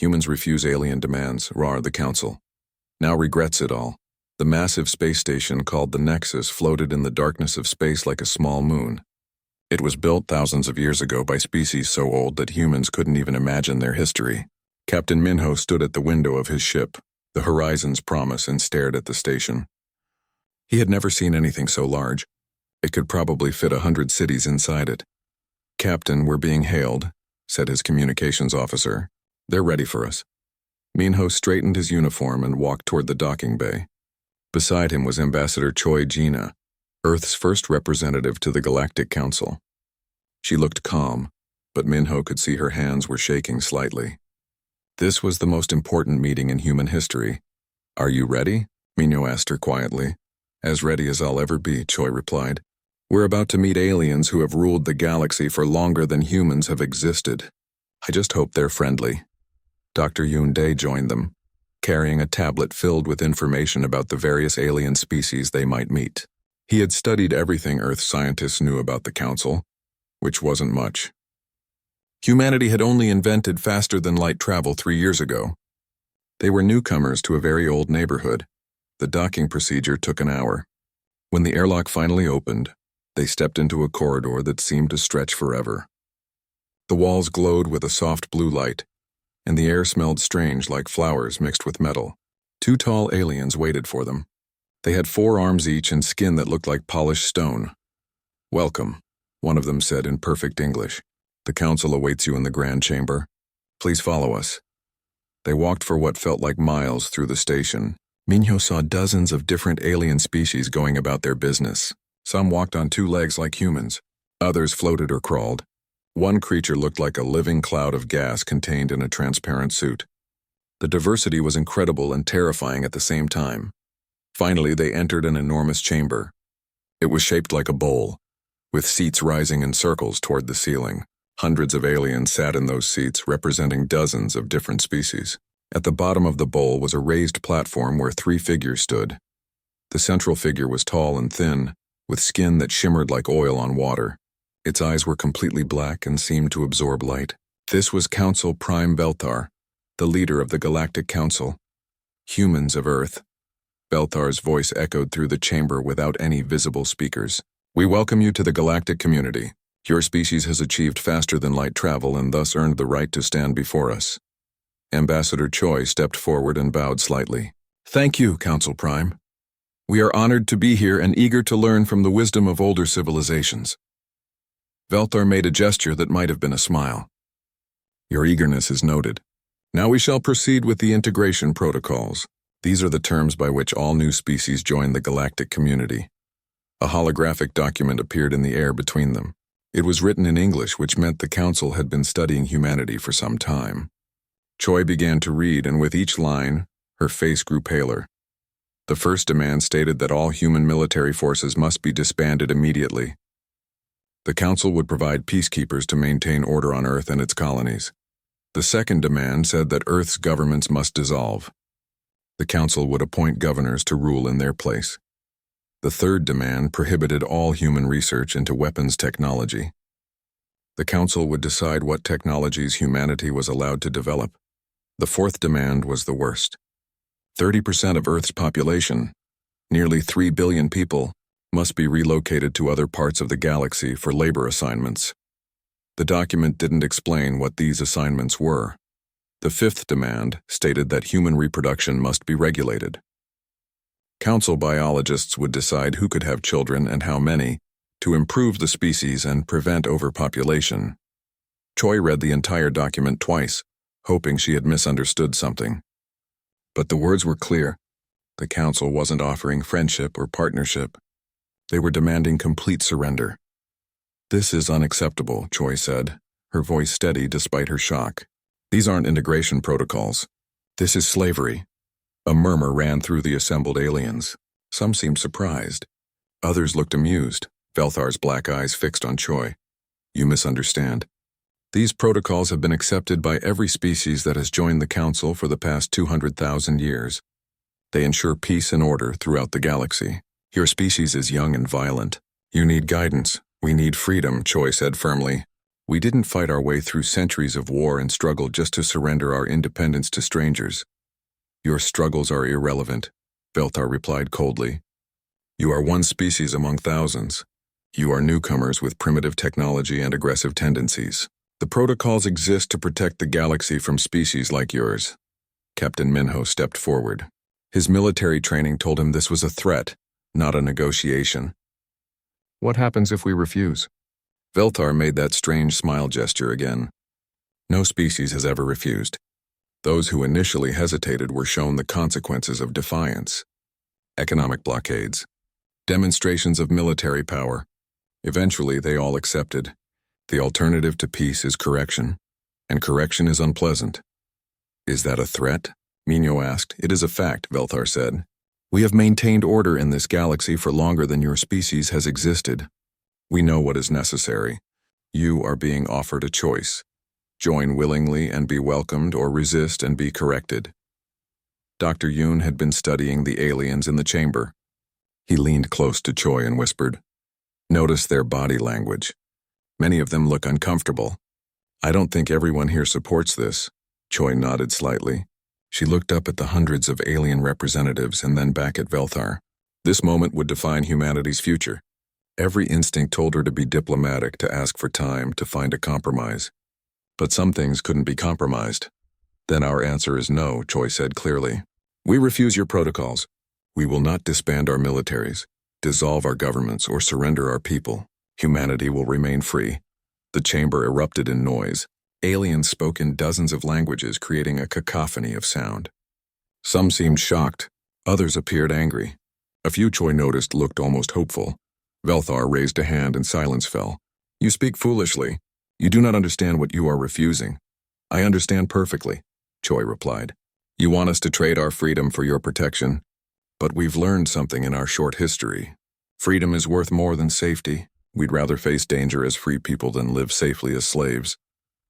Humans refuse alien demands, roared the Council. Now regrets it all. The massive space station called the Nexus floated in the darkness of space like a small moon. It was built thousands of years ago by species so old that humans couldn't even imagine their history. Captain Minho stood at the window of his ship, the Horizon's Promise, and stared at the station. He had never seen anything so large. It could probably fit 100 cities inside it. "Captain, we're being hailed," said his communications officer. "They're ready for us." Minho straightened his uniform and walked toward the docking bay. Beside him was Ambassador Choi Gina, Earth's first representative to the Galactic Council. She looked calm, but Minho could see her hands were shaking slightly. This was the most important meeting in human history. "Are you ready?" Minho asked her quietly. "As ready as I'll ever be," Choi replied. "We're about to meet aliens who have ruled the galaxy for longer than humans have existed. I just hope they're friendly." Dr. Yoon Dae joined them, carrying a tablet filled with information about the various alien species they might meet. He had studied everything Earth scientists knew about the Council, which wasn't much. Humanity had only invented faster-than-light travel 3 years ago. They were newcomers to a very old neighborhood. The docking procedure took an hour. When the airlock finally opened, they stepped into a corridor that seemed to stretch forever. The walls glowed with a soft blue light, and the air smelled strange like flowers mixed with metal. 2 tall aliens waited for them. They had 4 arms each and skin that looked like polished stone. "Welcome," one of them said in perfect English. "The Council awaits you in the Grand Chamber. Please follow us." They walked for what felt like miles through the station. Minho saw dozens of different alien species going about their business. Some walked on 2 legs like humans. Others floated or crawled. One creature looked like a living cloud of gas contained in a transparent suit. The diversity was incredible and terrifying at the same time. Finally, they entered an enormous chamber. It was shaped like a bowl, with seats rising in circles toward the ceiling. Hundreds of aliens sat in those seats, representing dozens of different species. At the bottom of the bowl was a raised platform where 3 figures stood. The central figure was tall and thin, with skin that shimmered like oil on water. Its eyes were completely black and seemed to absorb light. This was Council Prime Belthar, the leader of the Galactic Council. "Humans of Earth." Belthar's voice echoed through the chamber without any visible speakers. "We welcome you to the galactic community. Your species has achieved faster-than-light travel and thus earned the right to stand before us." Ambassador Choi stepped forward and bowed slightly. "Thank you, Council Prime. We are honored to be here and eager to learn from the wisdom of older civilizations." Belthar made a gesture that might have been a smile. "Your eagerness is noted. Now we shall proceed with the integration protocols. These are the terms by which all new species join the galactic community." A holographic document appeared in the air between them. It was written in English, which meant the Council had been studying humanity for some time. Choi began to read, and with each line, her face grew paler. The first demand stated that all human military forces must be disbanded immediately. The Council would provide peacekeepers to maintain order on Earth and its colonies. The second demand said that Earth's governments must dissolve. The Council would appoint governors to rule in their place. The third demand prohibited all human research into weapons technology. The Council would decide what technologies humanity was allowed to develop. The fourth demand was the worst. 30% of Earth's population, nearly 3 billion people, must be relocated to other parts of the galaxy for labor assignments. The document didn't explain what these assignments were. The fifth demand stated that human reproduction must be regulated. Council biologists would decide who could have children and how many to improve the species and prevent overpopulation. Choi read the entire document twice, hoping she had misunderstood something. But the words were clear. The Council wasn't offering friendship or partnership. They were demanding complete surrender. "This is unacceptable," Choi said, her voice steady despite her shock. "These aren't integration protocols. This is slavery." A murmur ran through the assembled aliens. Some seemed surprised. Others looked amused, Belthar's black eyes fixed on Choi. "You misunderstand. These protocols have been accepted by every species that has joined the Council for the past 200,000 years. They ensure peace and order throughout the galaxy. Your species is young and violent. You need guidance. We need freedom," Choi said firmly. We didn't fight our way through centuries of war and struggle just to surrender our independence to strangers. Your struggles are irrelevant, Velthar replied coldly. You are one species among thousands. You are newcomers with primitive technology and aggressive tendencies. The protocols exist to protect the galaxy from species like yours. Captain Minho stepped forward. His military training told him this was a threat, not a negotiation. What happens if we refuse? Velthar made that strange smile gesture again. No species has ever refused. Those who initially hesitated were shown the consequences of defiance. Economic blockades. Demonstrations of military power. Eventually, they all accepted. The alternative to peace is correction, and correction is unpleasant. Is that a threat? Minho asked. It is a fact, Velthar said. We have maintained order in this galaxy for longer than your species has existed. We know what is necessary. You are being offered a choice. Join willingly and be welcomed, or resist and be corrected. Dr. Yoon had been studying the aliens in the chamber. He leaned close to Choi and whispered, "Notice their body language. Many of them look uncomfortable. I don't think everyone here supports this." Choi nodded slightly. She looked up at the hundreds of alien representatives and then back at Velthar. This moment would define humanity's future. Every instinct told her to be diplomatic, to ask for time, to find a compromise. But some things couldn't be compromised. Then our answer is no, Choi said clearly. We refuse your protocols. We will not disband our militaries, dissolve our governments, or surrender our people. Humanity will remain free. The chamber erupted in noise. Aliens spoke in dozens of languages, creating a cacophony of sound. Some seemed shocked. Others appeared angry. A few, Choi noticed, looked almost hopeful. Velthar raised a hand and silence fell. You speak foolishly. You do not understand what you are refusing. I understand perfectly, Choi replied. You want us to trade our freedom for your protection. But we've learned something in our short history. Freedom is worth more than safety. We'd rather face danger as free people than live safely as slaves.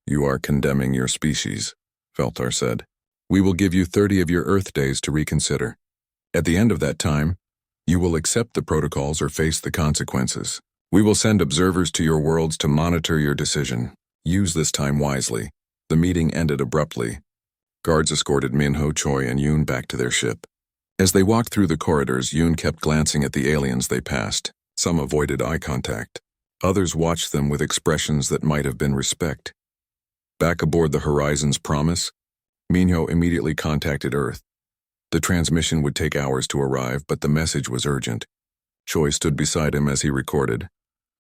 You are condemning your species, Velthar said. We will give you 30 of your Earth days to reconsider. At the end of that time, you will accept the protocols or face the consequences. We will send observers to your worlds to monitor your decision. Use this time wisely. The meeting ended abruptly. Guards escorted Minho, Choi, and Yoon back to their ship. As they walked through the corridors, Yoon kept glancing at the aliens they passed. Some avoided eye contact. Others watched them with expressions that might have been respect. Back aboard the Horizon's Promise, Minho immediately contacted Earth. The transmission would take hours to arrive, but the message was urgent. Choi stood beside him as he recorded.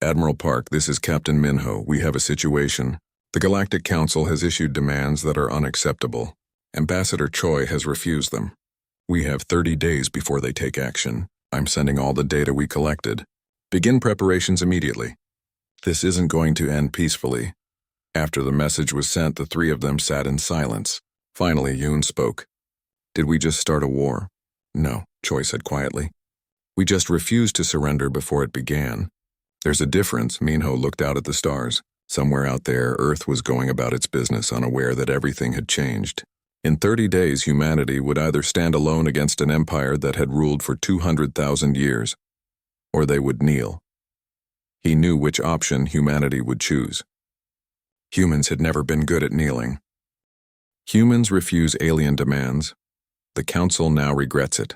Admiral Park, this is Captain Minho. We have a situation. The Galactic Council has issued demands that are unacceptable. Ambassador Choi has refused them. We have 30 days before they take action. I'm sending all the data we collected. Begin preparations immediately. This isn't going to end peacefully. After the message was sent, the three of them sat in silence. Finally, Yoon spoke. Did we just start a war? No, Choi said quietly. We just refused to surrender before it began. There's a difference. Minho looked out at the stars. Somewhere out there, Earth was going about its business, unaware that everything had changed. In 30 days, humanity would either stand alone against an empire that had ruled for 200,000 years, or they would kneel. He knew which option humanity would choose. Humans had never been good at kneeling. Humans refuse alien demands. The Council now regrets it.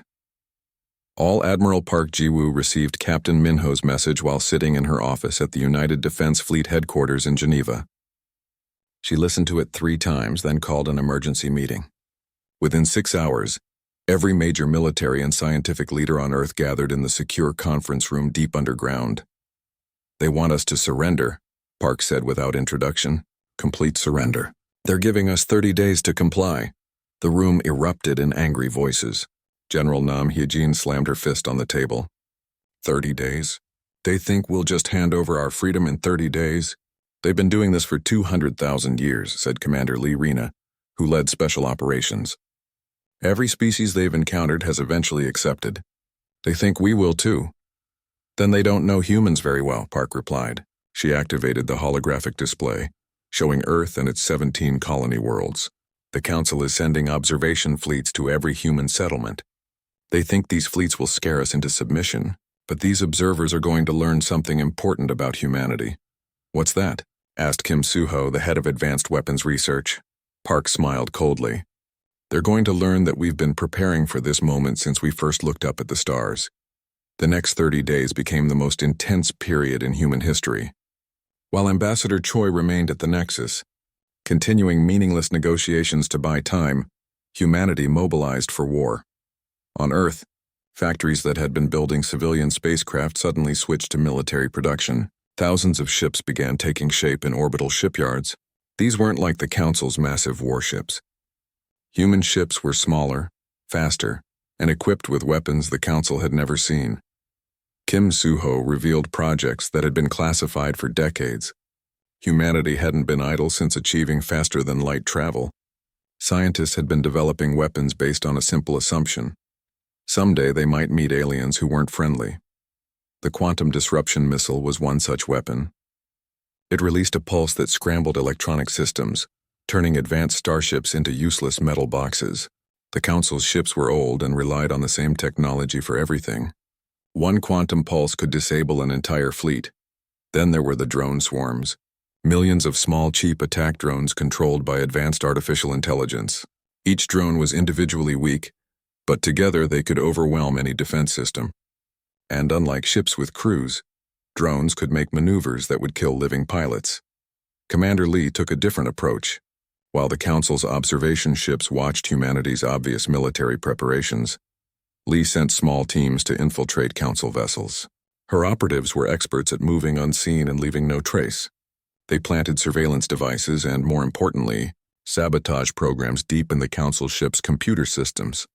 All Admiral Park Ji-woo received Captain Minho's message while sitting in her office at the United Defense Fleet headquarters in Geneva. She listened to it 3 times, then called an emergency meeting. Within 6 hours, every major military and scientific leader on Earth gathered in the secure conference room deep underground. They want us to surrender, Park said without introduction. Complete surrender. They're giving us 30 days to comply. The room erupted in angry voices. General Nam Hyejin slammed her fist on the table. 30 days? They think we'll just hand over our freedom in 30 days? They've been doing this for 200,000 years, said Commander Lee Rena, who led special operations. Every species they've encountered has eventually accepted. They think we will too. Then they don't know humans very well, Park replied. She activated the holographic display, showing Earth and its 17 colony worlds. The Council is sending observation fleets to every human settlement. They think these fleets will scare us into submission, but these observers are going to learn something important about humanity. What's that? asked Kim Suho, the head of advanced weapons research. Park smiled coldly. They're going to learn that we've been preparing for this moment since we first looked up at the stars. The next 30 days became the most intense period in human history. While Ambassador Choi remained at the Nexus, continuing meaningless negotiations to buy time, humanity mobilized for war. On Earth, factories that had been building civilian spacecraft suddenly switched to military production. Thousands of ships began taking shape in orbital shipyards. These weren't like the Council's massive warships. Human ships were smaller, faster, and equipped with weapons the Council had never seen. Kim Suho revealed projects that had been classified for decades. Humanity hadn't been idle since achieving faster-than-light travel. Scientists had been developing weapons based on a simple assumption. Someday they might meet aliens who weren't friendly. The quantum disruption missile was one such weapon. It released a pulse that scrambled electronic systems, turning advanced starships into useless metal boxes. The Council's ships were old and relied on the same technology for everything. One quantum pulse could disable an entire fleet. Then there were the drone swarms. Millions of small, cheap attack drones controlled by advanced artificial intelligence. Each drone was individually weak, but together they could overwhelm any defense system. And unlike ships with crews, drones could make maneuvers that would kill living pilots. Commander Lee took a different approach. While the Council's observation ships watched humanity's obvious military preparations, Lee sent small teams to infiltrate Council vessels. Her operatives were experts at moving unseen and leaving no trace. They planted surveillance devices and, more importantly, sabotage programs deep in the Council ship's computer systems.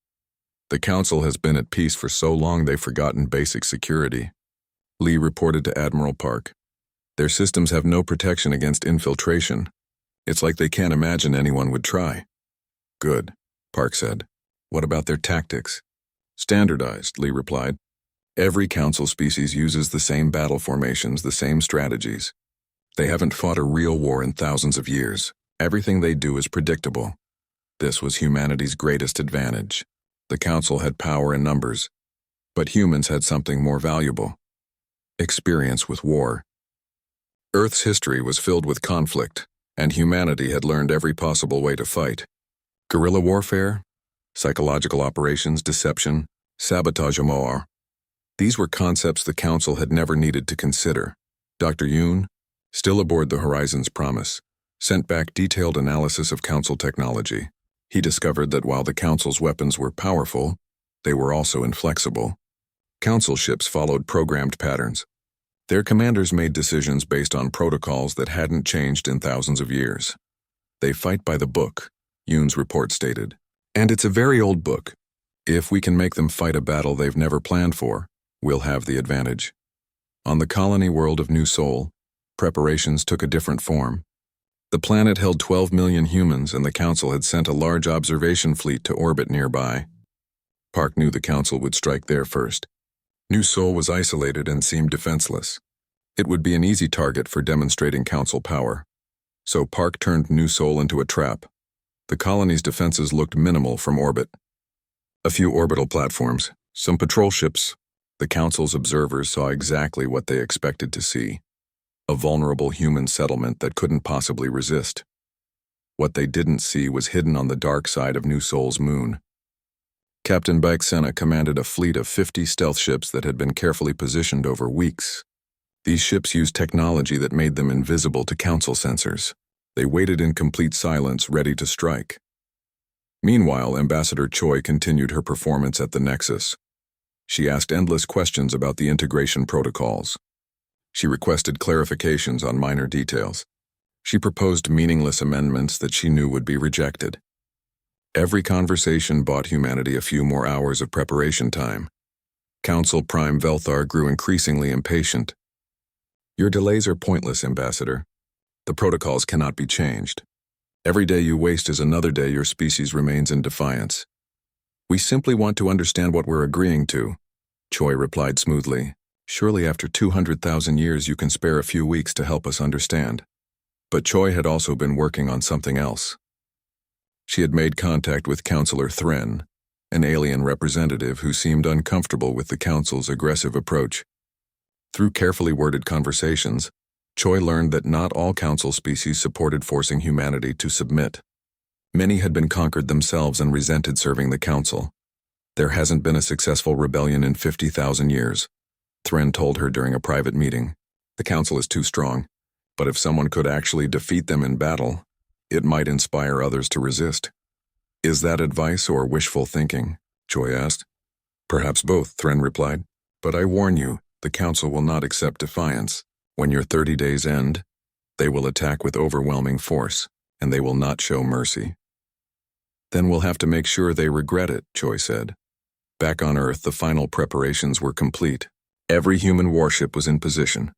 The Council has been at peace for so long they've forgotten basic security. Lee reported to Admiral Park. Their systems have no protection against infiltration. It's like they can't imagine anyone would try. Good, Park said. What about their tactics? Standardized, Lee replied. Every Council species uses the same battle formations, the same strategies. They haven't fought a real war in thousands of years. Everything they do is predictable. This was humanity's greatest advantage. The Council had power in numbers, but humans had something more valuable: experience with war. Earth's history was filled with conflict, and humanity had learned every possible way to fight. Guerrilla warfare, psychological operations, deception, sabotage, amour. These were concepts the Council had never needed to consider. Dr. Yoon, still aboard the Horizon's Promise, sent back detailed analysis of Council technology. He discovered that while the Council's weapons were powerful, they were also inflexible. Council ships followed programmed patterns. Their commanders made decisions based on protocols that hadn't changed in thousands of years. They fight by the book, Yoon's report stated. And it's a very old book. If we can make them fight a battle they've never planned for, we'll have the advantage. On the colony world of New Sol, preparations took a different form. The planet held 12 million humans, and the Council had sent a large observation fleet to orbit nearby. Park knew the Council would strike there first. New Sol was isolated and seemed defenseless. It would be an easy target for demonstrating Council power. So Park turned New Sol into a trap. The colony's defenses looked minimal from orbit. A few orbital platforms, some patrol ships. The Council's observers saw exactly what they expected to see: a vulnerable human settlement that couldn't possibly resist. What they didn't see was hidden on the dark side of New Sol's moon. Captain Baixena commanded a fleet of 50 stealth ships that had been carefully positioned over weeks. These ships used technology that made them invisible to Council sensors. They waited in complete silence, ready to strike. Meanwhile, Ambassador Choi continued her performance at the Nexus. She asked endless questions about the integration protocols. She requested clarifications on minor details. She proposed meaningless amendments that she knew would be rejected. Every conversation bought humanity a few more hours of preparation time. Council Prime Velthar grew increasingly impatient. Your delays are pointless, Ambassador. The protocols cannot be changed. Every day you waste is another day your species remains in defiance. We simply want to understand what we're agreeing to, Choi replied smoothly. Surely after 200,000 years you can spare a few weeks to help us understand. But Choi had also been working on something else. She had made contact with Counselor Thren, an alien representative who seemed uncomfortable with the Council's aggressive approach. Through carefully worded conversations, Choi learned that not all council species supported forcing humanity to submit. Many had been conquered themselves and resented serving the council. There hasn't been a successful rebellion in 50,000 years, Thren told her during a private meeting. The council is too strong, but if someone could actually defeat them in battle, it might inspire others to resist. Is that advice or wishful thinking? Choi asked. Perhaps both, Thren replied. But I warn you, the council will not accept defiance. When your 30 days end, they will attack with overwhelming force, and they will not show mercy. Then we'll have to make sure they regret it, Choi said. Back on Earth, the final preparations were complete. Every human warship was in position.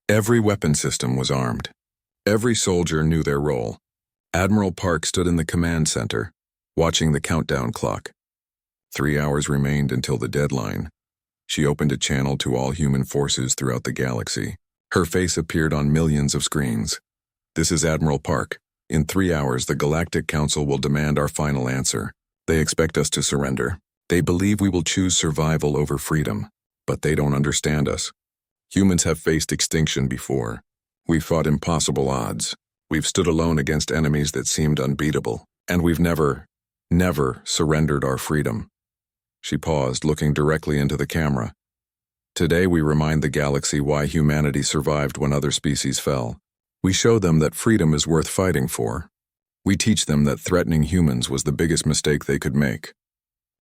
Every weapon system was armed. Every soldier knew their role. Admiral Park stood in the command center, watching the countdown clock. 3 hours remained until the deadline. She opened a channel to all human forces throughout the galaxy. Her face appeared on millions of screens. This is Admiral Park. In 3 hours, the Galactic Council will demand our final answer. They expect us to surrender. They believe we will choose survival over freedom, but they don't understand us. Humans have faced extinction before. We've fought impossible odds. We've stood alone against enemies that seemed unbeatable, and we've never surrendered our freedom. She paused, looking directly into the camera. Today we remind the galaxy why humanity survived when other species fell. We show them that freedom is worth fighting for. We teach them that threatening humans was the biggest mistake they could make.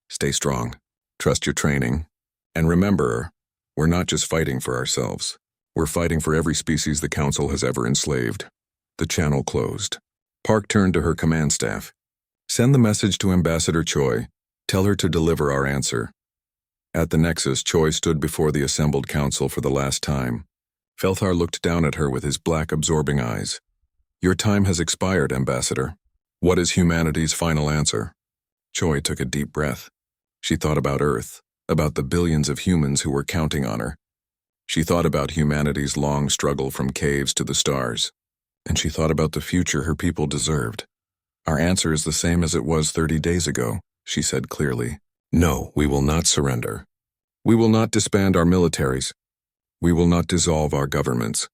Stay strong, trust your training, and remember, we're not just fighting for ourselves. We're fighting for every species the Council has ever enslaved. The channel closed. Park turned to her command staff. Send the message to Ambassador Choi. Tell her to deliver our answer. At the Nexus, Choi stood before the assembled council for the last time. Felthar looked down at her with his black, absorbing eyes. Your time has expired, Ambassador. What is humanity's final answer? Choi took a deep breath. She thought about Earth, about the billions of humans who were counting on her. She thought about humanity's long struggle from caves to the stars. And she thought about the future her people deserved. Our answer is the same as it was 30 days ago, she said clearly. No, we will not surrender. We will not disband our militaries. We will not dissolve our governments.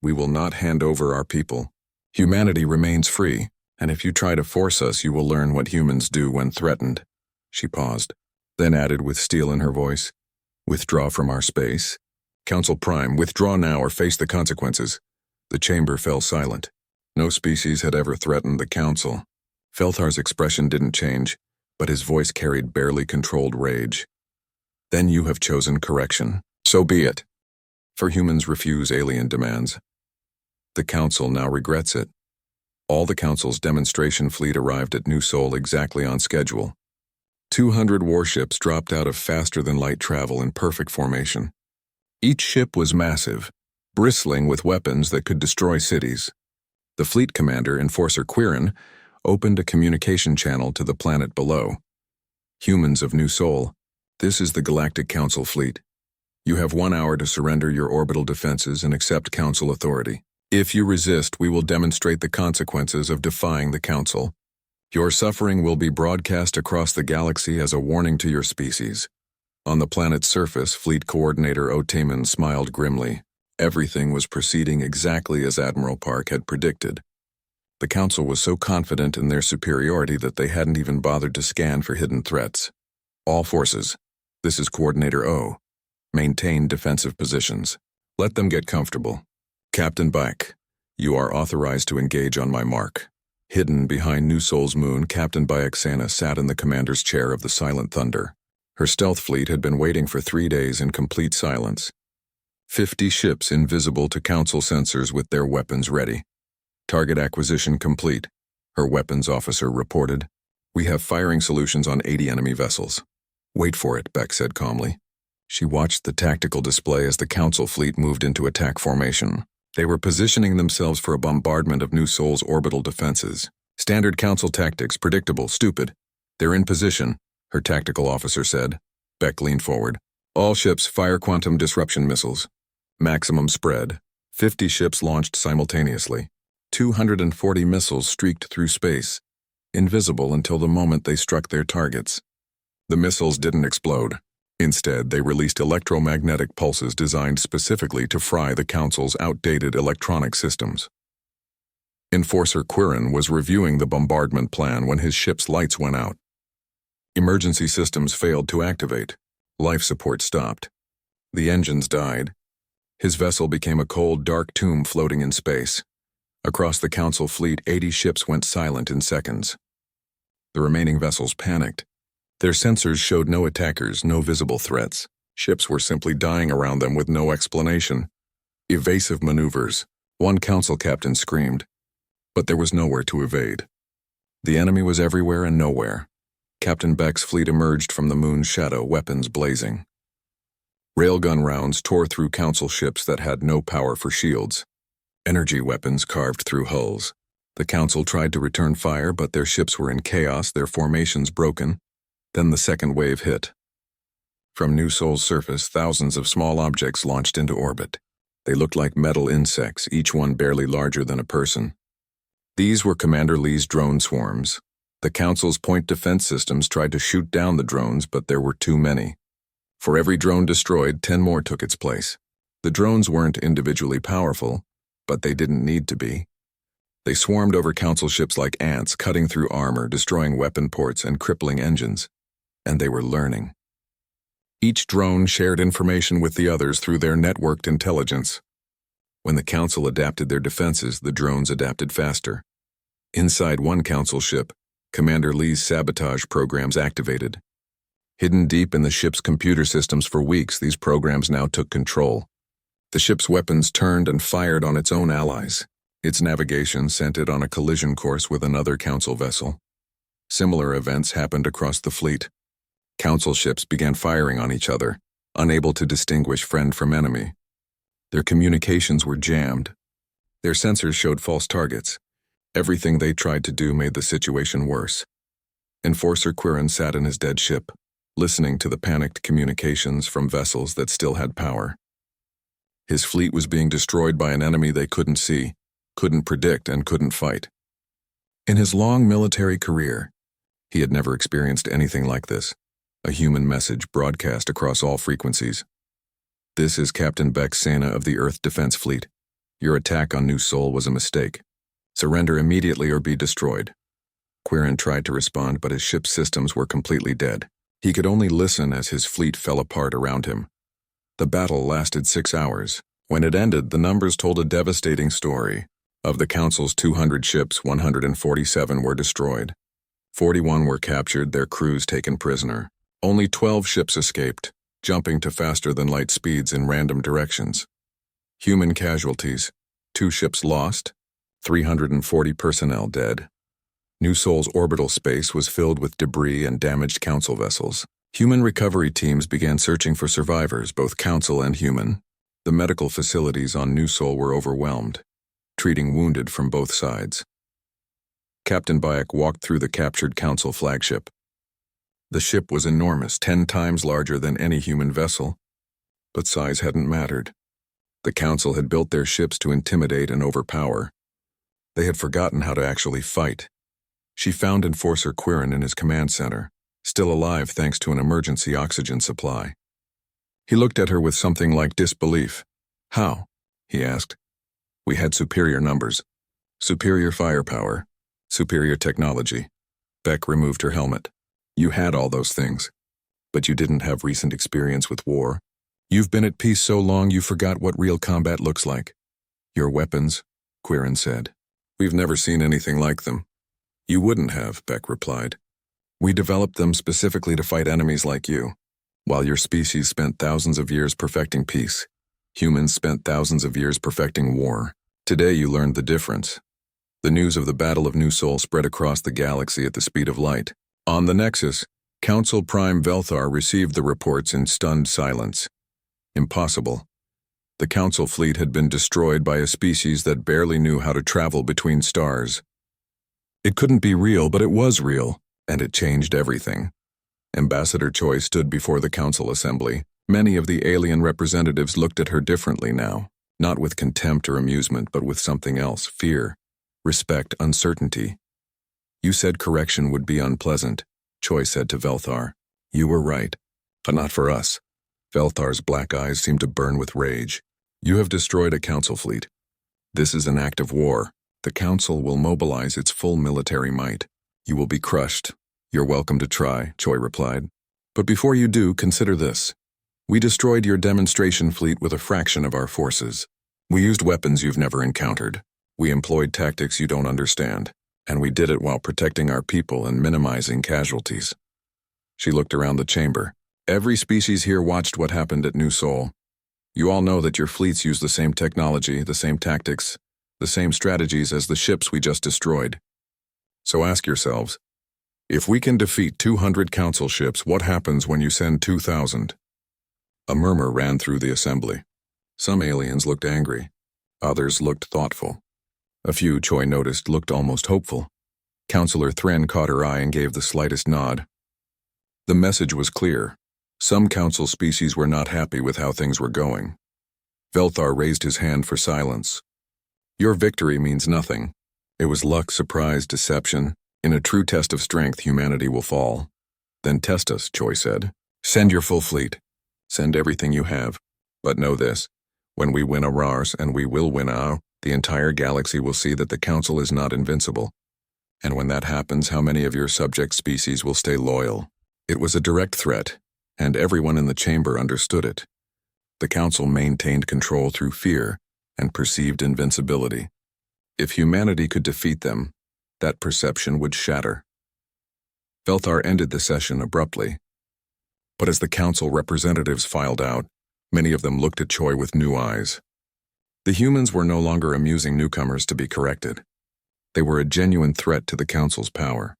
We will not hand over our people. Humanity remains free, and if you try to force us, you will learn what humans do when threatened. She paused, then added with steel in her voice, Withdraw from our space. Council Prime, withdraw now or face the consequences. The chamber fell silent. No species had ever threatened the Council. Felthar's expression didn't change, but his voice carried barely controlled rage. Then you have chosen correction. So be it. For humans refuse alien demands. The Council now regrets it. All the Council's demonstration fleet arrived at New Sol exactly on schedule. 200 warships dropped out of faster-than-light travel in perfect formation. Each ship was massive, bristling with weapons that could destroy cities. The fleet commander, Enforcer Quirin, opened a communication channel to the planet below. Humans of New Sol, this is the Galactic Council fleet. You have 1 hour to surrender your orbital defenses and accept Council authority. If you resist, we will demonstrate the consequences of defying the Council. Your suffering will be broadcast across the galaxy as a warning to your species. On the planet's surface, Fleet Coordinator Otaman smiled grimly. Everything was proceeding exactly as Admiral Park had predicted. The Council was so confident in their superiority that they hadn't even bothered to scan for hidden threats. All forces, this is Coordinator O. Maintain defensive positions. Let them get comfortable. Captain Bayek, you are authorized to engage on my mark. Hidden behind New Sol's moon, Captain Bayeksana sat in the commander's chair of the Silent Thunder. Her stealth fleet had been waiting for 3 days in complete silence. 50 ships invisible to Council sensors with their weapons ready. Target acquisition complete, her weapons officer reported. We have firing solutions on 80 enemy vessels. Wait for it, Beck said calmly. She watched the tactical display as the Council fleet moved into attack formation. They were positioning themselves for a bombardment of New Sol's orbital defenses. Standard Council tactics, predictable, stupid. They're in position, her tactical officer said. Beck leaned forward. All ships fire quantum disruption missiles. Maximum spread. 50 ships launched simultaneously. 240 missiles streaked through space, invisible until the moment they struck their targets. The missiles didn't explode. Instead, they released electromagnetic pulses designed specifically to fry the Council's outdated electronic systems. Enforcer Quirin was reviewing the bombardment plan when his ship's lights went out. Emergency systems failed to activate. Life support stopped. The engines died. His vessel became a cold, dark tomb floating in space. Across the Council fleet, 80 ships went silent in seconds. The remaining vessels panicked. Their sensors showed no attackers, no visible threats. Ships were simply dying around them with no explanation. Evasive maneuvers, one Council captain screamed. But there was nowhere to evade. The enemy was everywhere and nowhere. Captain Beck's fleet emerged from the moon's shadow, weapons blazing. Railgun rounds tore through Council ships that had no power for shields. Energy weapons carved through hulls. The Council tried to return fire, but their ships were in chaos, their formations broken. Then the second wave hit. From New Sol's surface, thousands of small objects launched into orbit. They looked like metal insects, each one barely larger than a person. These were Commander Lee's drone swarms. The Council's point defense systems tried to shoot down the drones, but there were too many. For every drone destroyed, 10 more took its place. The drones weren't individually powerful, but they didn't need to be. They swarmed over Council ships like ants, cutting through armor, destroying weapon ports, and crippling engines. And they were learning. Each drone shared information with the others through their networked intelligence. When the Council adapted their defenses, the drones adapted faster. Inside one Council ship, Commander Lee's sabotage programs activated. Hidden deep in the ship's computer systems for weeks, these programs now took control. The ship's weapons turned and fired on its own allies. Its navigation sent it on a collision course with another Council vessel. Similar events happened across the fleet. Council ships began firing on each other, unable to distinguish friend from enemy. Their communications were jammed. Their sensors showed false targets. Everything they tried to do made the situation worse. Enforcer Quirin sat in his dead ship, listening to the panicked communications from vessels that still had power. His fleet was being destroyed by an enemy they couldn't see, couldn't predict, and couldn't fight. In his long military career, he had never experienced anything like this, a human message broadcast across all frequencies. This is Captain Beck Sena of the Earth Defense Fleet. Your attack on New Sol was a mistake. Surrender immediately or be destroyed. Quirin tried to respond, but his ship's systems were completely dead. He could only listen as his fleet fell apart around him. The battle lasted 6 hours. When it ended, the numbers told a devastating story. Of the Council's 200 ships, 147 were destroyed. 41 were captured, their crews taken prisoner. Only 12 ships escaped, jumping to faster-than-light speeds in random directions. Human casualties: 2 ships lost, 340 personnel dead. New Sol's orbital space was filled with debris and damaged Council vessels. Human recovery teams began searching for survivors, both Council and human. The medical facilities on New Sol were overwhelmed, treating wounded from both sides. Captain Bayek walked through the captured Council flagship. The ship was enormous, 10 times larger than any human vessel. But size hadn't mattered. The Council had built their ships to intimidate and overpower. They had forgotten how to actually fight. She found Enforcer Quirin in his command center, still alive thanks to an emergency oxygen supply. He looked at her with something like disbelief. "How?" he asked. "We had superior numbers, superior firepower, superior technology." Beck removed her helmet. "You had all those things, but you didn't have recent experience with war. You've been at peace so long you forgot what real combat looks like." "Your weapons," Quirin said. "We've never seen anything like them." "You wouldn't have," Beck replied. "We developed them specifically to fight enemies like you. While your species spent thousands of years perfecting peace, humans spent thousands of years perfecting war. Today you learned the difference." The news of the Battle of New Sol spread across the galaxy at the speed of light. On the Nexus, Council Prime Velthar received the reports in stunned silence. Impossible. The Council fleet had been destroyed by a species that barely knew how to travel between stars. It couldn't be real, but it was real, and it changed everything. Ambassador Choi stood before the Council Assembly. Many of the alien representatives looked at her differently now, not with contempt or amusement, but with something else: fear, respect, uncertainty. "You said correction would be unpleasant," Choi said to Velthar. "You were right. But not for us. Velthar's black eyes seemed to burn with rage. You have destroyed a council fleet. This is an act of war. The council will mobilize its full military might. You will be crushed. You're welcome to try, Choi replied. But before you do, consider this. We destroyed your demonstration fleet with a fraction of our forces. We used weapons you've never encountered. We employed tactics you don't understand. And we did it while protecting our people and minimizing casualties. She looked around the chamber. Every species here watched what happened at New Sol. You all know that your fleets use the same technology, the same tactics, the same strategies as the ships we just destroyed. So ask yourselves, if we can defeat 200 council ships, what happens when you send 2,000? A murmur ran through the assembly. Some aliens looked angry. Others looked thoughtful. A few, Choi noticed, looked almost hopeful. Councillor Thren caught her eye and gave the slightest nod. The message was clear. Some council species were not happy with how things were going. Velthar raised his hand for silence. Your victory means nothing. It was luck, surprise, deception. In a true test of strength, humanity will fall. Then test us, Choi said. Send your full fleet. Send everything you have. But know this. When we win a Rars, and we will win a, the entire galaxy will see that the council is not invincible. And when that happens, how many of your subject species will stay loyal? It was a direct threat, and everyone in the chamber understood it. The council maintained control through fear and perceived invincibility. If humanity could defeat them, that perception would shatter. Velthar ended the session abruptly. But as the council representatives filed out, many of them looked at Choi with new eyes. The humans were no longer amusing newcomers to be corrected. They were a genuine threat to the council's power.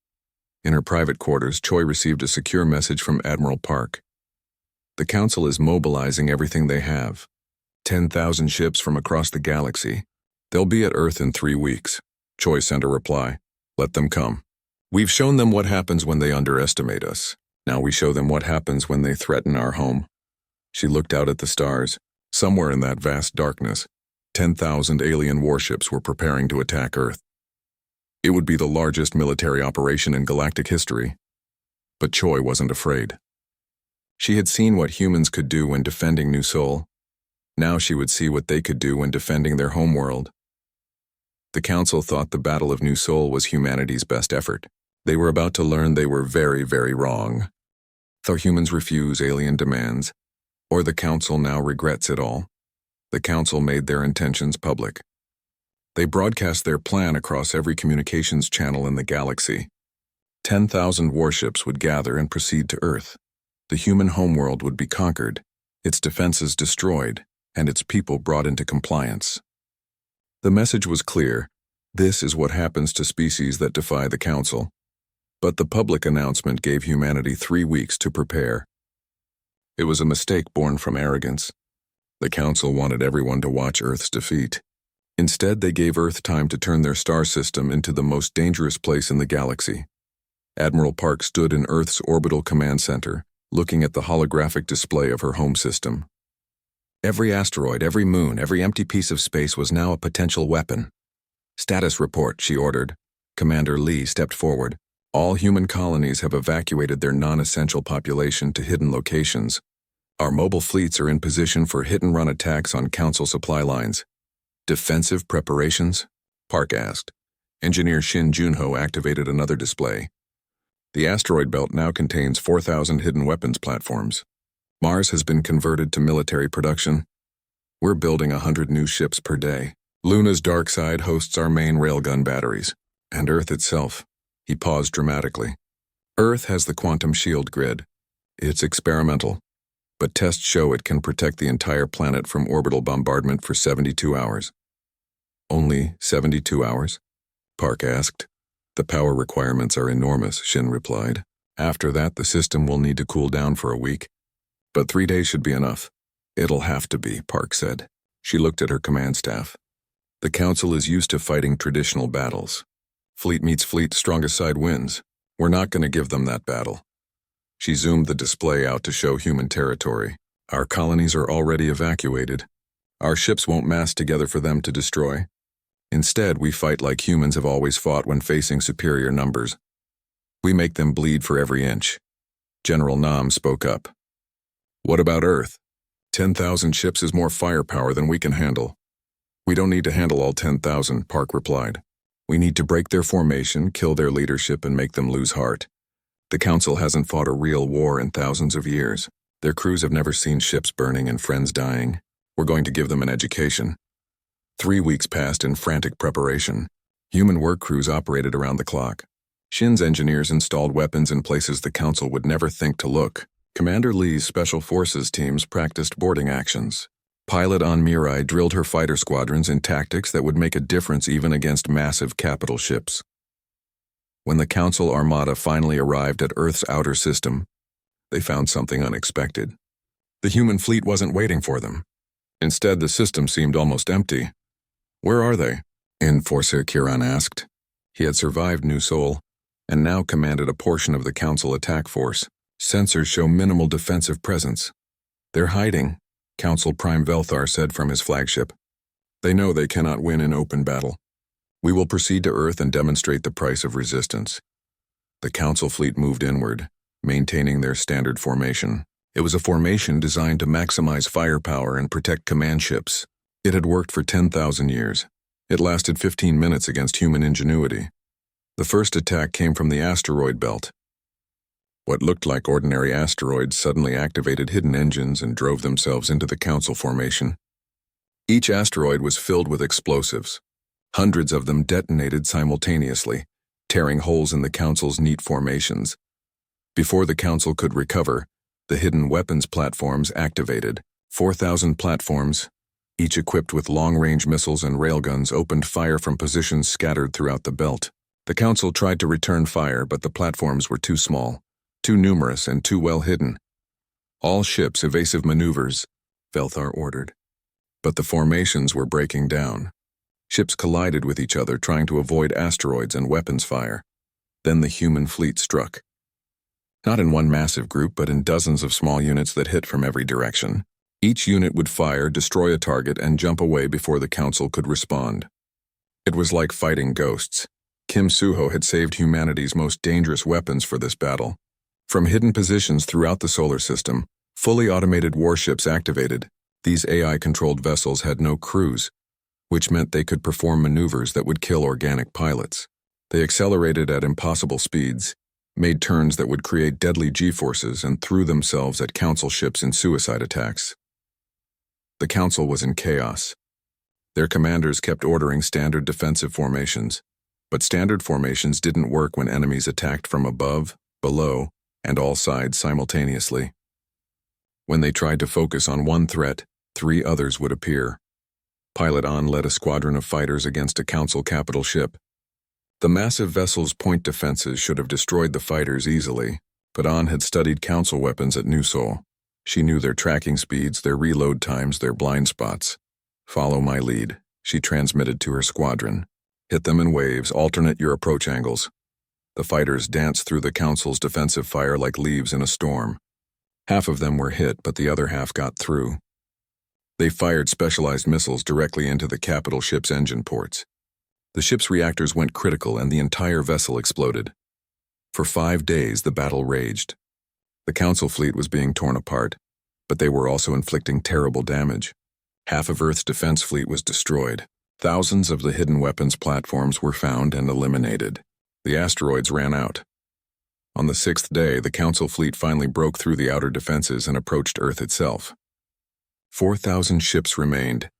In her private quarters, Choi received a secure message from Admiral Park. The council is mobilizing everything they have. 10,000 ships from across the galaxy. They'll be at Earth in 3 weeks. Choi sent a reply. Let them come. We've shown them what happens when they underestimate us. Now we show them what happens when they threaten our home. She looked out at the stars. Somewhere in that vast darkness, 10,000 alien warships were preparing to attack Earth. It would be the largest military operation in galactic history. But Choi wasn't afraid. She had seen what humans could do when defending New Sol. Now she would see what they could do when defending their homeworld. The council thought the Battle of New Sol was humanity's best effort. They were about to learn they were very, very wrong. Though humans refuse alien demands, or the council now regrets it all, the council made their intentions public. They broadcast their plan across every communications channel in the galaxy. 10,000 warships would gather and proceed to Earth. The human homeworld would be conquered, its defenses destroyed, and its people brought into compliance. The message was clear. This is what happens to species that defy the council. But the public announcement gave humanity 3 weeks to prepare. It was a mistake born from arrogance. The council wanted everyone to watch Earth's defeat. Instead, they gave Earth time to turn their star system into the most dangerous place in the galaxy. Admiral Park stood in Earth's orbital command center, looking at the holographic display of her home system. Every asteroid, every moon, every empty piece of space was now a potential weapon. Status report, she ordered. Commander Lee stepped forward. All human colonies have evacuated their non-essential population to hidden locations. Our mobile fleets are in position for hit-and-run attacks on council supply lines. Defensive preparations? Park asked. Engineer Shin Junho activated another display. The asteroid belt now contains 4,000 hidden weapons platforms. Mars has been converted to military production. We're building 100 new ships per day. Luna's dark side hosts our main railgun batteries. And Earth itself. He paused dramatically. Earth has the quantum shield grid. It's experimental, but tests show it can protect the entire planet from orbital bombardment for 72 hours. Only 72 hours? Park asked. The power requirements are enormous, Shin replied. After that, the system will need to cool down for a week. But 3 days should be enough. It'll have to be, Park said. She looked at her command staff. The council is used to fighting traditional battles. Fleet meets fleet, strongest side wins. We're not going to give them that battle. She zoomed the display out to show human territory. Our colonies are already evacuated. Our ships won't mass together for them to destroy. Instead, we fight like humans have always fought when facing superior numbers. We make them bleed for every inch. General Nam spoke up. What about Earth? 10,000 ships is more firepower than we can handle. We don't need to handle all 10,000, Park replied. We need to break their formation, kill their leadership, and make them lose heart. The Council hasn't fought a real war in thousands of years. Their crews have never seen ships burning and friends dying. We're going to give them an education. 3 weeks passed in frantic preparation. Human work crews operated around the clock. Shin's engineers installed weapons in places the Council would never think to look. Commander Lee's Special Forces teams practiced boarding actions. Pilot An Mirai drilled her fighter squadrons in tactics that would make a difference even against massive capital ships. When the Council Armada finally arrived at Earth's outer system, they found something unexpected. The human fleet wasn't waiting for them. Instead, the system seemed almost empty. Where are they? Enforcer Kiran asked. He had survived New Sol, and now commanded a portion of the Council attack force. Sensors show minimal defensive presence. They're hiding, Council Prime Velthar said from his flagship. They know they cannot win in open battle. We will proceed to Earth and demonstrate the price of resistance. The Council fleet moved inward, maintaining their standard formation. It was a formation designed to maximize firepower and protect command ships. It had worked for 10,000 years. It lasted 15 minutes against human ingenuity. The first attack came from the asteroid belt. What looked like ordinary asteroids suddenly activated hidden engines and drove themselves into the Council formation. Each asteroid was filled with explosives. Hundreds of them detonated simultaneously, tearing holes in the Council's neat formations. Before the Council could recover, the hidden weapons platforms activated. 4,000 platforms, each equipped with long-range missiles and railguns, opened fire from positions scattered throughout the belt. The Council tried to return fire, but the platforms were too small, too numerous, and too well hidden. All ships evasive maneuvers, Velthar ordered. But the formations were breaking down. Ships collided with each other, trying to avoid asteroids and weapons fire. Then the human fleet struck. Not in one massive group, but in dozens of small units that hit from every direction. Each unit would fire, destroy a target, and jump away before the Council could respond. It was like fighting ghosts. Kim Suho had saved humanity's most dangerous weapons for this battle. From hidden positions throughout the solar system, fully automated warships activated. These AI-controlled vessels had no crews, which meant they could perform maneuvers that would kill organic pilots. They accelerated at impossible speeds, made turns that would create deadly G-forces, and threw themselves at Council ships in suicide attacks. The Council was in chaos. Their commanders kept ordering standard defensive formations, but standard formations didn't work when enemies attacked from above, below, and all sides simultaneously. When they tried to focus on one threat, 3 others would appear. Pilot An led a squadron of fighters against a Council capital ship. The massive vessel's point defenses should have destroyed the fighters easily, but An had studied Council weapons at New Sol. She knew their tracking speeds, their reload times, their blind spots. "Follow my lead," she transmitted to her squadron. "Hit them in waves, alternate your approach angles." The fighters danced through the Council's defensive fire like leaves in a storm. Half of them were hit, but the other half got through. They fired specialized missiles directly into the capital ship's engine ports. The ship's reactors went critical and the entire vessel exploded. For 5 days, the battle raged. The Council fleet was being torn apart, but they were also inflicting terrible damage. Half of Earth's defense fleet was destroyed. Thousands of the hidden weapons platforms were found and eliminated. The asteroids ran out. On the 6th day, the Council fleet finally broke through the outer defenses and approached Earth itself. 4,000 ships remained,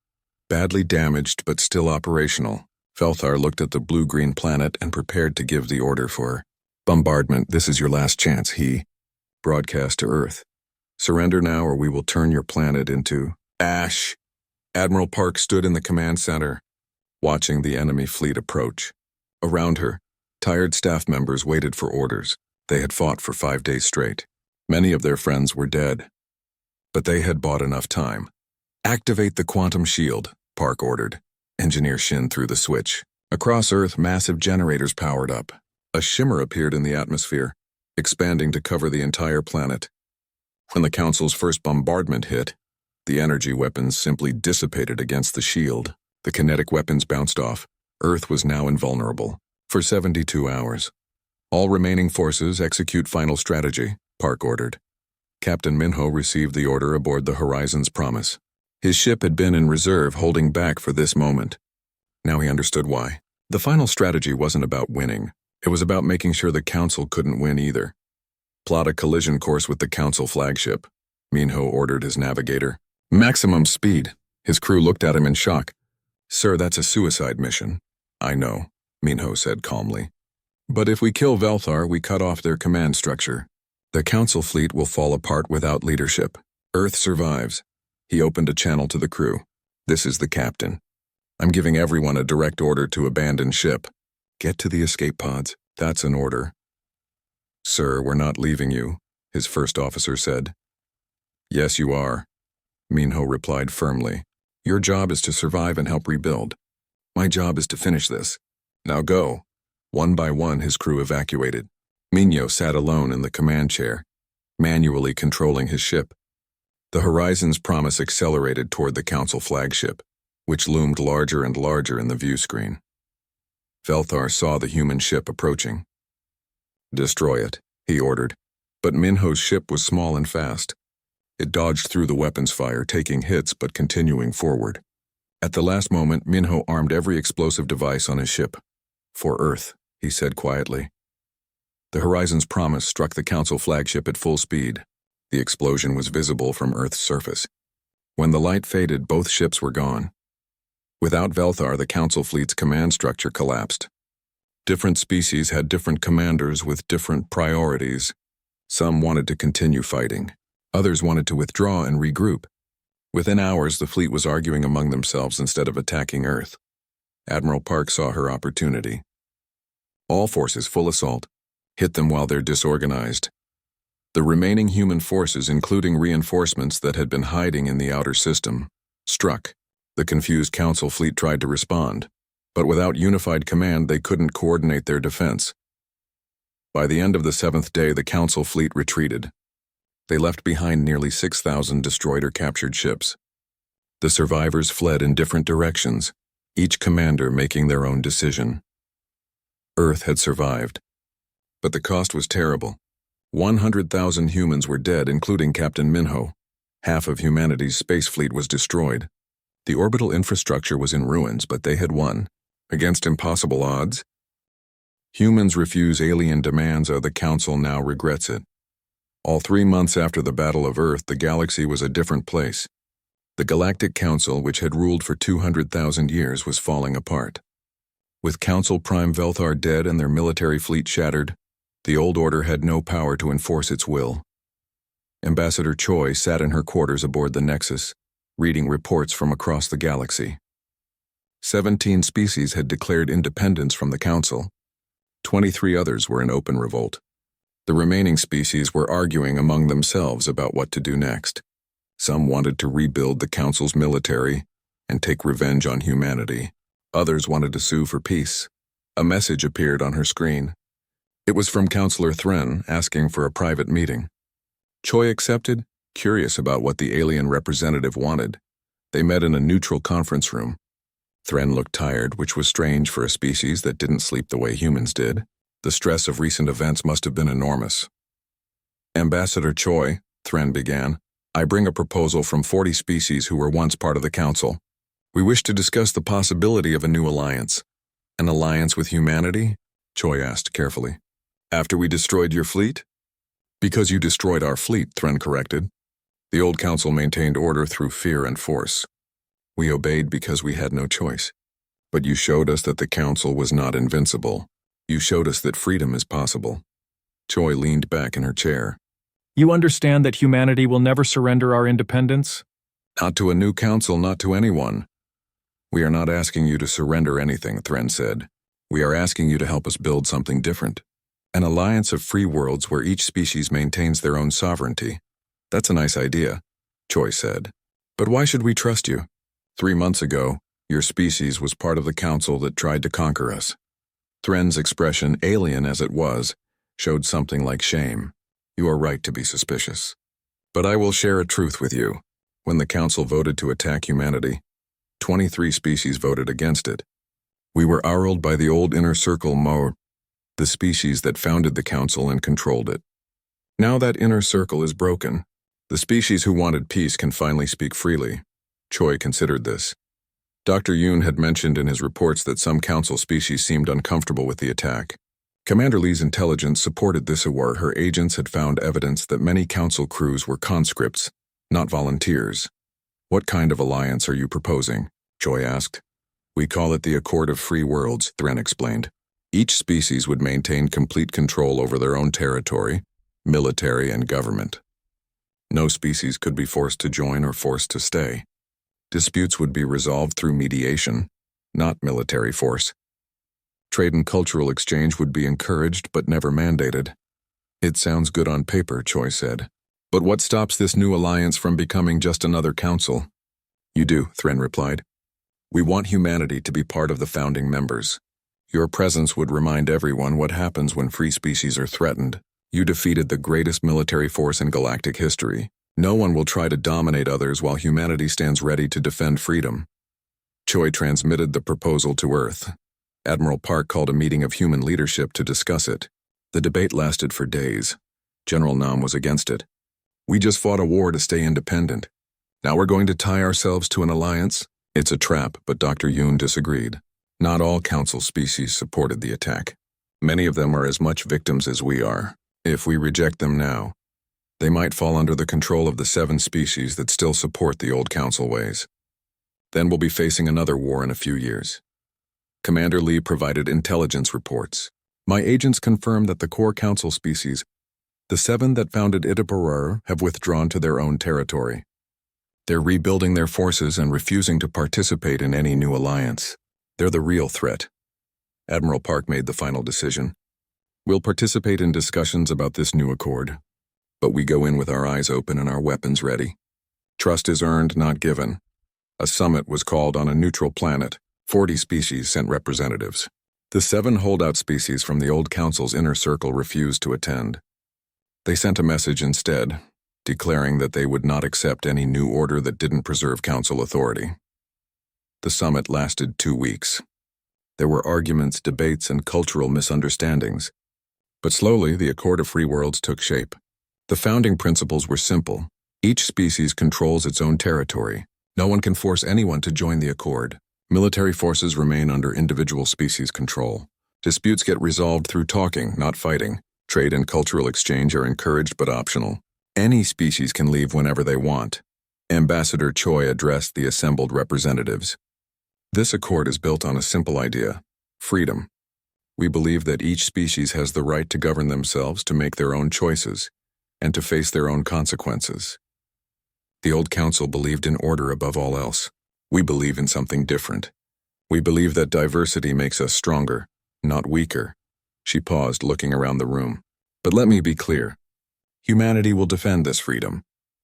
badly damaged but still operational. Velthar looked at the blue-green planet and prepared to give the order for bombardment. "This is your last chance," he broadcast to Earth. "Surrender now or we will turn your planet into ash." Admiral Park stood in the command center, watching the enemy fleet approach. Around her, tired staff members waited for orders. They had fought for 5 days straight. Many of their friends were dead. But they had bought enough time. "Activate the quantum shield," Park ordered. Engineer Shin threw the switch. Across Earth, massive generators powered up. A shimmer appeared in the atmosphere, expanding to cover the entire planet. When the Council's first bombardment hit, the energy weapons simply dissipated against the shield. The kinetic weapons bounced off. Earth was now invulnerable. For 72 hours. "All remaining forces execute final strategy," Park ordered. Captain Minho received the order aboard the Horizon's Promise. His ship had been in reserve, holding back for this moment. Now he understood why. The final strategy wasn't about winning. It was about making sure the Council couldn't win either. Plot a collision course with the Council flagship, Minho ordered his navigator. Maximum speed. His crew looked at him in shock. Sir, that's a suicide mission. I know, Minho said calmly. But if we kill Velthar, we cut off their command structure. The Council fleet will fall apart without leadership. Earth survives. He opened a channel to the crew. This is the captain. I'm giving everyone a direct order to abandon ship. Get to the escape pods. That's an order. Sir, we're not leaving you, his first officer said. Yes, you are, Minho replied firmly. Your job is to survive and help rebuild. My job is to finish this. Now go. One by one, his crew evacuated. Minho sat alone in the command chair, manually controlling his ship. The Horizon's Promise accelerated toward the Council flagship, which loomed larger and larger in the view screen. Velthar saw the human ship approaching. Destroy it, he ordered, but Minho's ship was small and fast. It dodged through the weapons fire, taking hits but continuing forward. At the last moment, Minho armed every explosive device on his ship. For Earth, he said quietly. The Horizon's Promise struck the Council flagship at full speed. The explosion was visible from Earth's surface. When the light faded, both ships were gone. Without Velthar, the Council fleet's command structure collapsed. Different species had different commanders with different priorities. Some wanted to continue fighting. Others wanted to withdraw and regroup. Within hours, the fleet was arguing among themselves instead of attacking Earth. Admiral Park saw her opportunity. All forces full assault. Hit them while they're disorganized. The remaining human forces, including reinforcements that had been hiding in the outer system, struck. The confused Council fleet tried to respond, but without unified command, they couldn't coordinate their defense. By the end of the 7th day, the Council fleet retreated. They left behind nearly 6,000 destroyed or captured ships. The survivors fled in different directions, each commander making their own decision. Earth had survived, but the cost was terrible. 100,000 humans were dead, including Captain Minho. Half of humanity's space fleet was destroyed. The orbital infrastructure was in ruins, but they had won. Against impossible odds. Humans refuse alien demands, or the Council now regrets it. All 3 months after the Battle of Earth, the galaxy was a different place. The Galactic Council, which had ruled for 200,000 years, was falling apart. With Council Prime Velthar dead and their military fleet shattered, the old order had no power to enforce its will. Ambassador Choi sat in her quarters aboard the Nexus, reading reports from across the galaxy. 17 species had declared independence from the Council. 23 others were in open revolt. The remaining species were arguing among themselves about what to do next. Some wanted to rebuild the Council's military and take revenge on humanity. Others wanted to sue for peace. A message appeared on her screen. It was from Counselor Thren, asking for a private meeting. Choi accepted, curious about what the alien representative wanted. They met in a neutral conference room. Thren looked tired, which was strange for a species that didn't sleep the way humans did. The stress of recent events must have been enormous. Ambassador Choi, Thren began, I bring a proposal from 40 species who were once part of the Council. We wish to discuss the possibility of a new alliance. An alliance with humanity? Choi asked carefully. After we destroyed your fleet? Because you destroyed our fleet, Thren corrected. The old Council maintained order through fear and force. We obeyed because we had no choice. But you showed us that the Council was not invincible. You showed us that freedom is possible. Choi leaned back in her chair. You understand that humanity will never surrender our independence? Not to a new Council, not to anyone. We are not asking you to surrender anything, Thren said. We are asking you to help us build something different. An alliance of free worlds where each species maintains their own sovereignty. That's a nice idea, Choi said. But why should we trust you? 3 months ago, your species was part of the Council that tried to conquer us. Thren's expression, alien as it was, showed something like shame. You are right to be suspicious. But I will share a truth with you. When the Council voted to attack humanity, 23 species voted against it. We were ruled by the old Inner Circle Mo, the species that founded the Council and controlled it. Now that Inner Circle is broken, The species who wanted peace can finally speak freely. Choi considered this. Dr. Yoon had mentioned in his reports that some council species seemed uncomfortable with the attack. Commander Lee's intelligence supported this aware. Her agents had found evidence that many council crews were conscripts, not volunteers. What kind of alliance are you proposing? Choi asked. We call it the Accord of Free Worlds, Thren explained. Each species would maintain complete control over their own territory, military, and government. No species could be forced to join or forced to stay. Disputes would be resolved through mediation, not military force. Trade and cultural exchange would be encouraged but never mandated. It sounds good on paper, Choi said. But what stops this new alliance from becoming just another council? You do, Thren replied. We want humanity to be part of the founding members. Your presence would remind everyone what happens when free species are threatened. You defeated the greatest military force in galactic history. No one will try to dominate others while humanity stands ready to defend freedom. Choi transmitted the proposal to Earth. Admiral Park called a meeting of human leadership to discuss it. The debate lasted for days. General Nam was against it. We just fought a war to stay independent. Now we're going to tie ourselves to an alliance? It's a trap, but Dr. Yoon disagreed. Not all council species supported the attack. Many of them are as much victims as we are. If we reject them now, they might fall under the control of the 7 species that still support the old council ways. Then we'll be facing another war in a few years. Commander Lee provided intelligence reports. My agents confirmed that the core council species, the 7 that founded Itaparur, have withdrawn to their own territory. They're rebuilding their forces and refusing to participate in any new alliance. They're the real threat. Admiral Park made the final decision. We'll participate in discussions about this new accord, but we go in with our eyes open and our weapons ready. Trust is earned, not given. A summit was called on a neutral planet. 40 species sent representatives. The 7 holdout species from the old council's inner circle refused to attend. They sent a message instead, declaring that they would not accept any new order that didn't preserve council authority. The summit lasted 2 weeks. There were arguments, debates, and cultural misunderstandings. But slowly, the Accord of Free Worlds took shape. The founding principles were simple. Each species controls its own territory. No one can force anyone to join the Accord. Military forces remain under individual species control. Disputes get resolved through talking, not fighting. Trade and cultural exchange are encouraged but optional. Any species can leave whenever they want. Ambassador Choi addressed the assembled representatives. This accord is built on a simple idea: freedom. We believe that each species has the right to govern themselves, to make their own choices, and to face their own consequences. The old council believed in order above all else. We believe in something different. We believe that diversity makes us stronger, not weaker. She paused, looking around the room. But let me be clear. Humanity will defend this freedom.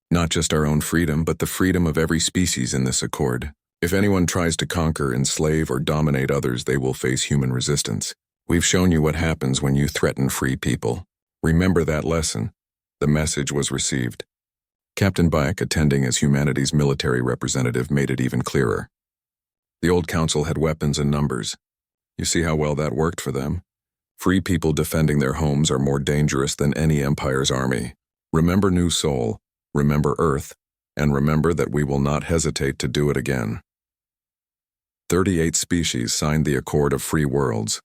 Not just our own freedom, but the freedom of every species in this accord. If anyone tries to conquer, enslave, or dominate others, they will face human resistance. We've shown you what happens when you threaten free people. Remember that lesson. The message was received. Captain Bayek, attending as humanity's military representative, made it even clearer. The old council had weapons in numbers. You see how well that worked for them? Free people defending their homes are more dangerous than any empire's army. Remember New Seoul, remember Earth, and remember that we will not hesitate to do it again. 38 species signed the Accord of Free Worlds.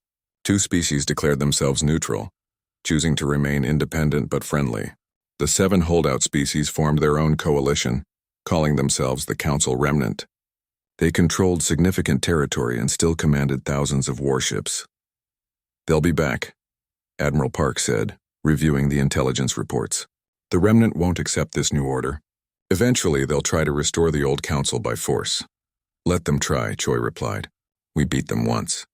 2 species declared themselves neutral, choosing to remain independent but friendly. The 7 holdout species formed their own coalition, calling themselves the Council Remnant. They controlled significant territory and still commanded thousands of warships. They'll be back, Admiral Park said, reviewing the intelligence reports. The Remnant won't accept this new order. Eventually, they'll try to restore the old council by force. Let them try, Choi replied. We beat them once.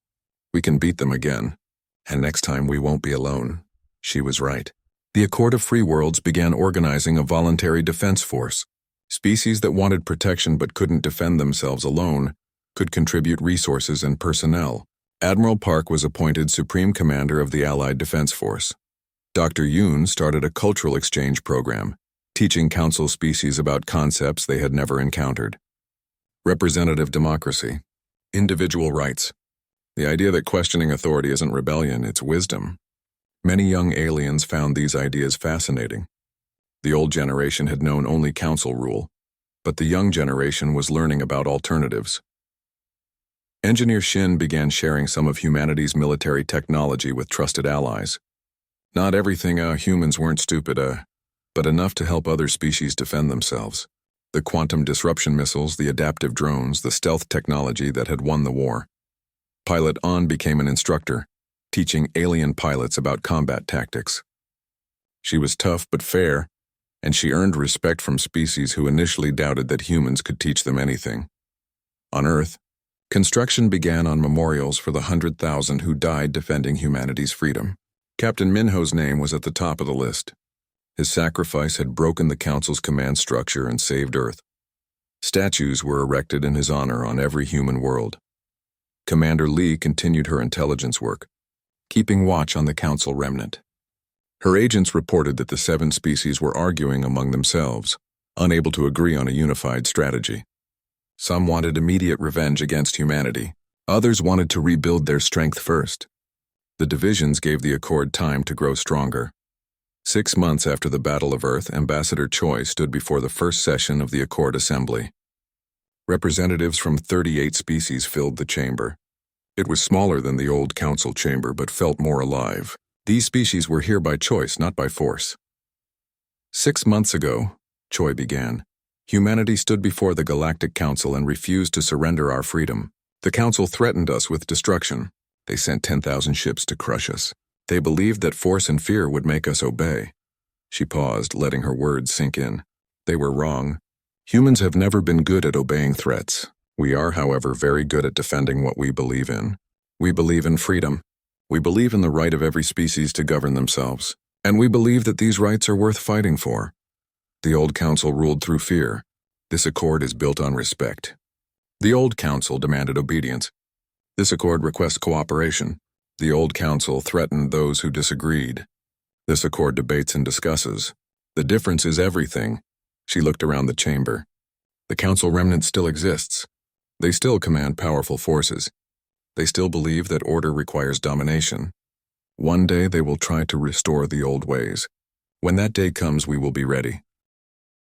We can beat them again. And next time we won't be alone. She was right. The Accord of Free Worlds began organizing a voluntary defense force. Species that wanted protection but couldn't defend themselves alone could contribute resources and personnel. Admiral Park was appointed Supreme Commander of the Allied Defense Force. Dr. Yoon started a cultural exchange program, teaching council species about concepts they had never encountered. Representative democracy. Individual rights. The idea that questioning authority isn't rebellion, it's wisdom. Many young aliens found these ideas fascinating. The old generation had known only council rule, but the young generation was learning about alternatives. Engineer Shin began sharing some of humanity's military technology with trusted allies. Not everything, humans weren't stupid, but enough to help other species defend themselves. The quantum disruption missiles, the adaptive drones, the stealth technology that had won the war. Pilot An became an instructor, teaching alien pilots about combat tactics. She was tough but fair, and she earned respect from species who initially doubted that humans could teach them anything. On Earth, construction began on memorials for the 100,000 who died defending humanity's freedom. Captain Minho's name was at the top of the list. His sacrifice had broken the Council's command structure and saved Earth. Statues were erected in his honor on every human world. Commander Lee continued her intelligence work, keeping watch on the Council remnant. Her agents reported that the 7 species were arguing among themselves, unable to agree on a unified strategy. Some wanted immediate revenge against humanity. Others wanted to rebuild their strength first. The divisions gave the Accord time to grow stronger. 6 months after the Battle of Earth, Ambassador Choi stood before the first session of the Accord Assembly. Representatives from 38 species filled the chamber. It was smaller than the old council chamber, but felt more alive. These species were here by choice, not by force. 6 months ago, Choi began, humanity stood before the Galactic Council and refused to surrender our freedom. The Council threatened us with destruction. They sent 10,000 ships to crush us. They believed that force and fear would make us obey. She paused, letting her words sink in. They were wrong. Humans have never been good at obeying threats. We are, however, very good at defending what we believe in. We believe in freedom. We believe in the right of every species to govern themselves. And we believe that these rights are worth fighting for. The old council ruled through fear. This accord is built on respect. The old council demanded obedience. This accord requests cooperation. The old council threatened those who disagreed. This accord debates and discusses. The difference is everything. She looked around the chamber. The council remnant still exists. They still command powerful forces. They still believe that order requires domination. One day they will try to restore the old ways. When that day comes, we will be ready.